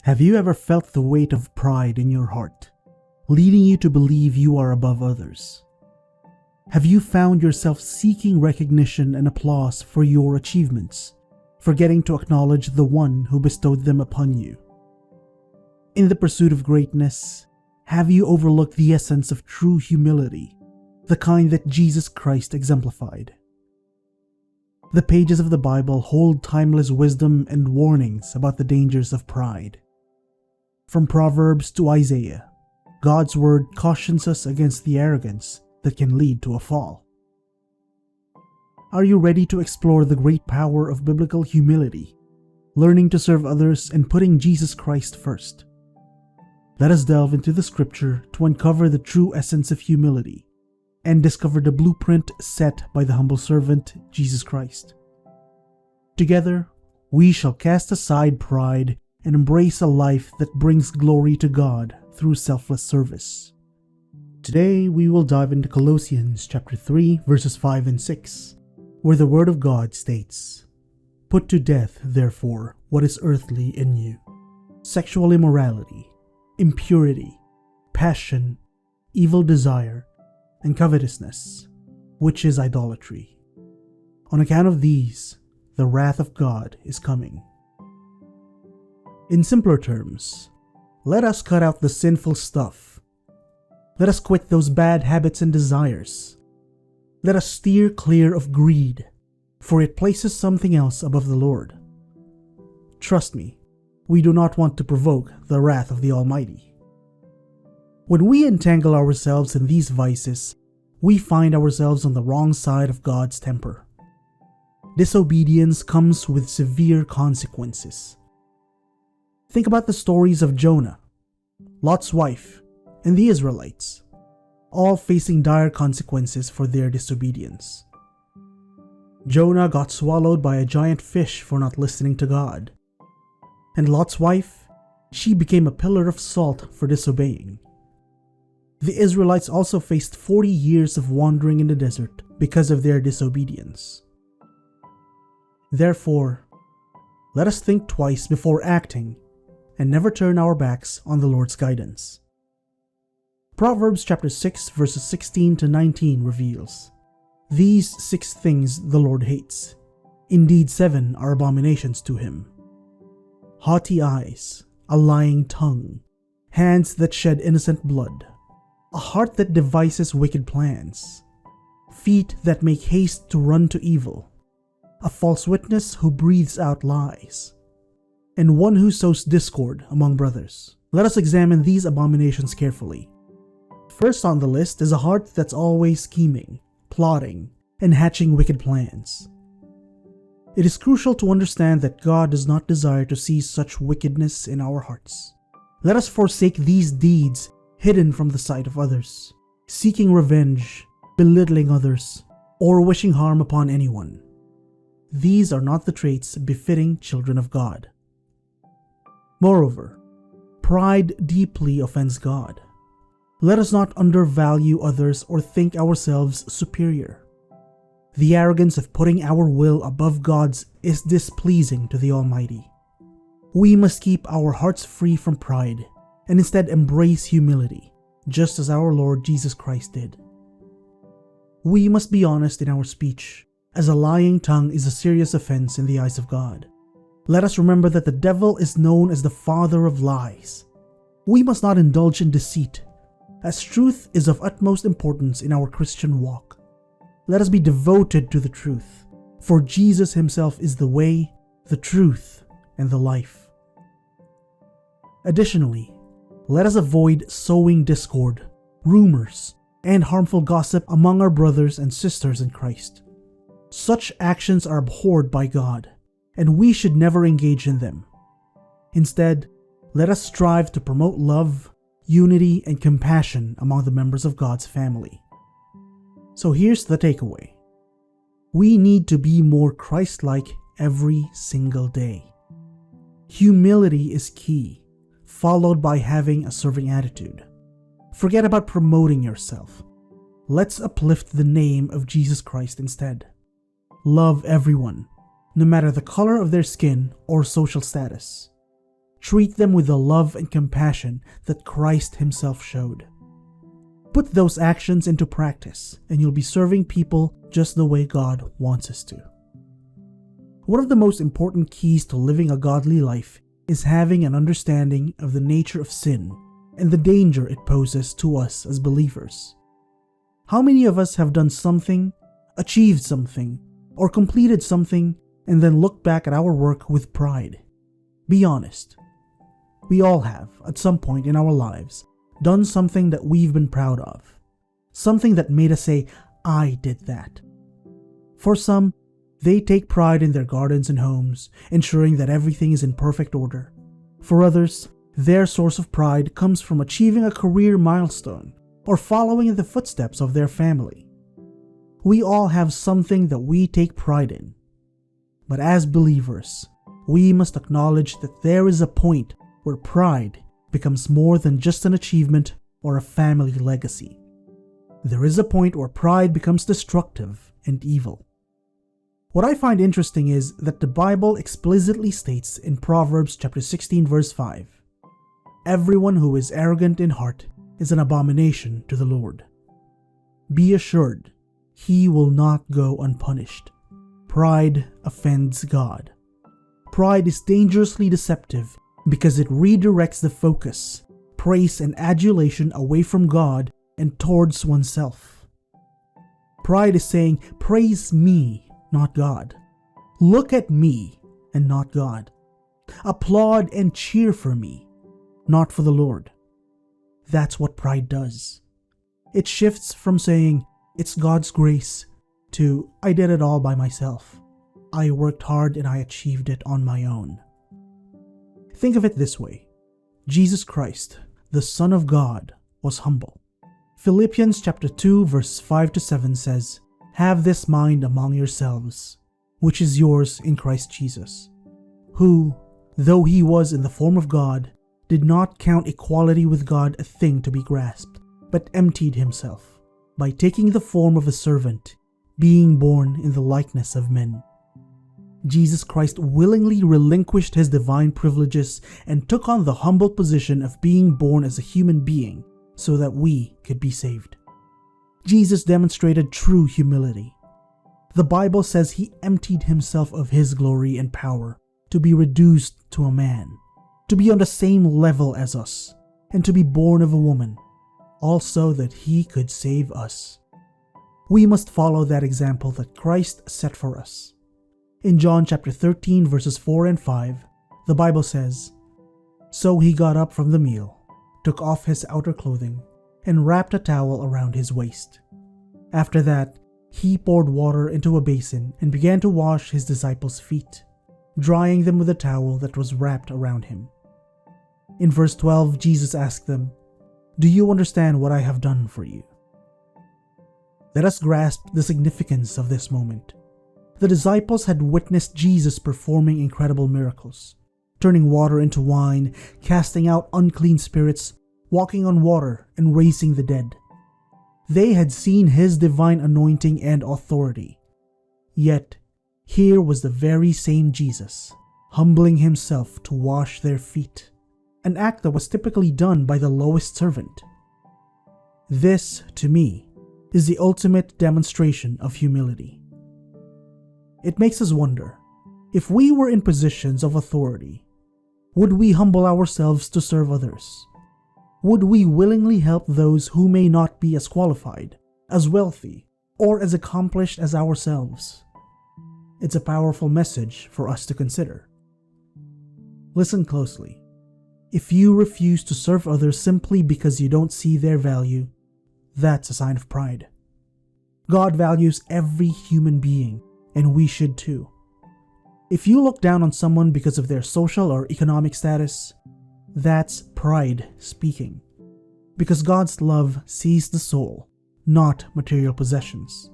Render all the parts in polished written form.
Have you ever felt the weight of pride in your heart, leading you to believe you are above others? Have you found yourself seeking recognition and applause for your achievements, forgetting to acknowledge the one who bestowed them upon you? In the pursuit of greatness, have you overlooked the essence of true humility, the kind that Jesus Christ exemplified? The pages of the Bible hold timeless wisdom and warnings about the dangers of pride. From Proverbs to Isaiah, God's word cautions us against the arrogance that can lead to a fall. Are you ready to explore the great power of biblical humility, learning to serve others and putting Jesus Christ first? Let us delve into the scripture to uncover the true essence of humility and discover the blueprint set by the humble servant, Jesus Christ. Together, we shall cast aside pride and embrace a life that brings glory to God through selfless service. Today, we will dive into Colossians chapter 3, verses 5 and 6, where the Word of God states, "Put to death, therefore, what is earthly in you: sexual immorality, impurity, passion, evil desire, and covetousness, which is idolatry. On account of these, the wrath of God is coming." In simpler terms, let us cut out the sinful stuff. Let us quit those bad habits and desires. Let us steer clear of greed, for it places something else above the Lord. Trust me, we do not want to provoke the wrath of the Almighty. When we entangle ourselves in these vices, we find ourselves on the wrong side of God's temper. Disobedience comes with severe consequences. Think about the stories of Jonah, Lot's wife, and the Israelites, all facing dire consequences for their disobedience. Jonah got swallowed by a giant fish for not listening to God. And Lot's wife, she became a pillar of salt for disobeying. The Israelites also faced 40 years of wandering in the desert because of their disobedience. Therefore, let us think twice before acting and never turn our backs on the Lord's guidance. Proverbs chapter 6 verses 16 to 19 reveals, "These 6 things the Lord hates. Indeed 7 are abominations to him: haughty eyes, a lying tongue, hands that shed innocent blood, a heart that devises wicked plans, feet that make haste to run to evil, a false witness who breathes out lies, and one who sows discord among brothers." Let us examine these abominations carefully. First on the list is a heart that's always scheming, plotting, and hatching wicked plans. It is crucial to understand that God does not desire to see such wickedness in our hearts. Let us forsake these deeds hidden from the sight of others, seeking revenge, belittling others, or wishing harm upon anyone. These are not the traits befitting children of God. Moreover, pride deeply offends God. Let us not undervalue others or think ourselves superior. The arrogance of putting our will above God's is displeasing to the Almighty. We must keep our hearts free from pride and instead embrace humility, just as our Lord Jesus Christ did. We must be honest in our speech, as a lying tongue is a serious offense in the eyes of God. Let us remember that the devil is known as the father of lies. We must not indulge in deceit, as truth is of utmost importance in our Christian walk. Let us be devoted to the truth, for Jesus himself is the way, the truth, and the life. Additionally, let us avoid sowing discord, rumors, and harmful gossip among our brothers and sisters in Christ. Such actions are abhorred by God, and we should never engage in them. Instead, let us strive to promote love, unity, and compassion among the members of God's family. So here's the takeaway. We need to be more Christ-like every single day. Humility is key, followed by having a serving attitude. Forget about promoting yourself. Let's uplift the name of Jesus Christ instead. Love everyone, no matter the color of their skin or social status. Treat them with the love and compassion that Christ himself showed. Put those actions into practice, and you'll be serving people just the way God wants us to. One of the most important keys to living a godly life is having an understanding of the nature of sin and the danger it poses to us as believers. How many of us have done something, achieved something, or completed something, and then looked back at our work with pride? Be honest. We all have, at some point in our lives, done something that we've been proud of. Something that made us say, I did that. For some, they take pride in their gardens and homes, ensuring that everything is in perfect order. For others, their source of pride comes from achieving a career milestone or following in the footsteps of their family. We all have something that we take pride in. But as believers, we must acknowledge that there is a point where pride becomes more than just an achievement or a family legacy. There is a point where pride becomes destructive and evil. What I find interesting is that the Bible explicitly states in Proverbs chapter 16 verse 5, "Everyone who is arrogant in heart is an abomination to the Lord." Be assured, he will not go unpunished. Pride offends God. Pride is dangerously deceptive because it redirects the focus, praise, and adulation away from God and towards oneself. Pride is saying, praise me, not God. Look at me and not God. Applaud and cheer for me, not for the Lord. That's what pride does. It shifts from saying, it's God's grace, to I did it all by myself. I worked hard and I achieved it on my own. Think of it this way. Jesus Christ, the Son of God, was humble. Philippians chapter 2 verse 5 to 7 says, "Have this mind among yourselves, which is yours in Christ Jesus, who, though he was in the form of God, did not count equality with God a thing to be grasped, but emptied himself, by taking the form of a servant, being born in the likeness of men." Jesus Christ willingly relinquished his divine privileges and took on the humble position of being born as a human being so that we could be saved. Jesus demonstrated true humility. The Bible says he emptied himself of his glory and power to be reduced to a man, to be on the same level as us, and to be born of a woman, also that he could save us. We must follow that example that Christ set for us. In John chapter 13 verses 4 and 5, the Bible says, "So he got up from the meal, took off his outer clothing, and wrapped a towel around his waist. After that, he poured water into a basin and began to wash his disciples' feet, drying them with a towel that was wrapped around him." In verse 12, Jesus asked them, "Do you understand what I have done for you?" Let us grasp the significance of this moment. The disciples had witnessed Jesus performing incredible miracles, turning water into wine, casting out unclean spirits, walking on water, and raising the dead. They had seen his divine anointing and authority. Yet, here was the very same Jesus, humbling himself to wash their feet, an act that was typically done by the lowest servant. This, to me, is the ultimate demonstration of humility. It makes us wonder, if we were in positions of authority, would we humble ourselves to serve others? Would we willingly help those who may not be as qualified, as wealthy, or as accomplished as ourselves? It's a powerful message for us to consider. Listen closely. If you refuse to serve others simply because you don't see their value, that's a sign of pride. God values every human being, and we should too. If you look down on someone because of their social or economic status, that's pride speaking. Because God's love sees the soul, not material possessions.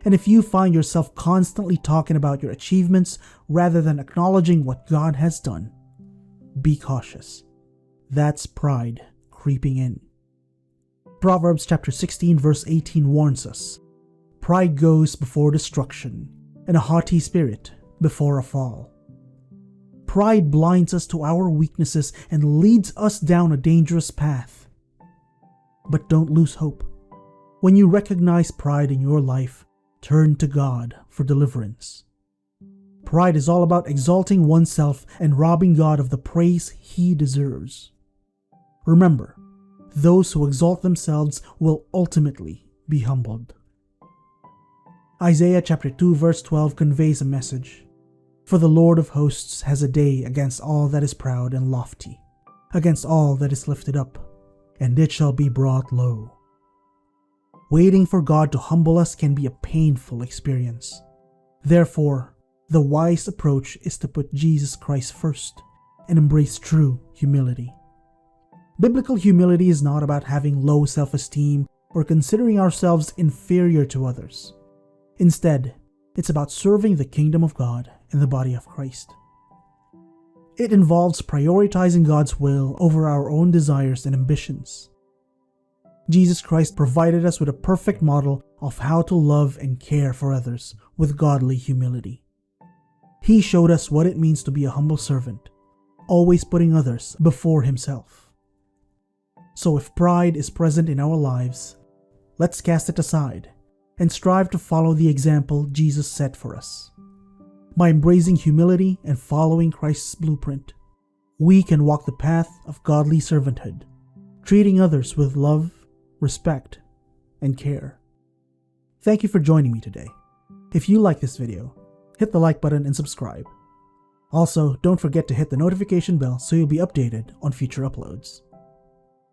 And if you find yourself constantly talking about your achievements rather than acknowledging what God has done, be cautious. That's pride creeping in. Proverbs chapter 16 verse 18 warns us, "Pride goes before destruction, and a haughty spirit before a fall." Pride blinds us to our weaknesses and leads us down a dangerous path. But don't lose hope. When you recognize pride in your life, turn to God for deliverance. Pride is all about exalting oneself and robbing God of the praise He deserves. Remember, those who exalt themselves will ultimately be humbled. Isaiah chapter 2 verse 12 conveys a message. For the Lord of hosts has a day against all that is proud and lofty, against all that is lifted up, and it shall be brought low. Waiting for God to humble us can be a painful experience. Therefore, the wise approach is to put Jesus Christ first and embrace true humility. Biblical humility is not about having low self-esteem or considering ourselves inferior to others. Instead, it's about serving the kingdom of God and the body of Christ. It involves prioritizing God's will over our own desires and ambitions. Jesus Christ provided us with a perfect model of how to love and care for others with godly humility. He showed us what it means to be a humble servant, always putting others before himself. So if pride is present in our lives, let's cast it aside and strive to follow the example Jesus set for us. By embracing humility and following Christ's blueprint, we can walk the path of godly servanthood, treating others with love, respect, and care. Thank you for joining me today. If you like this video, hit the like button and subscribe. Also, don't forget to hit the notification bell so you'll be updated on future uploads.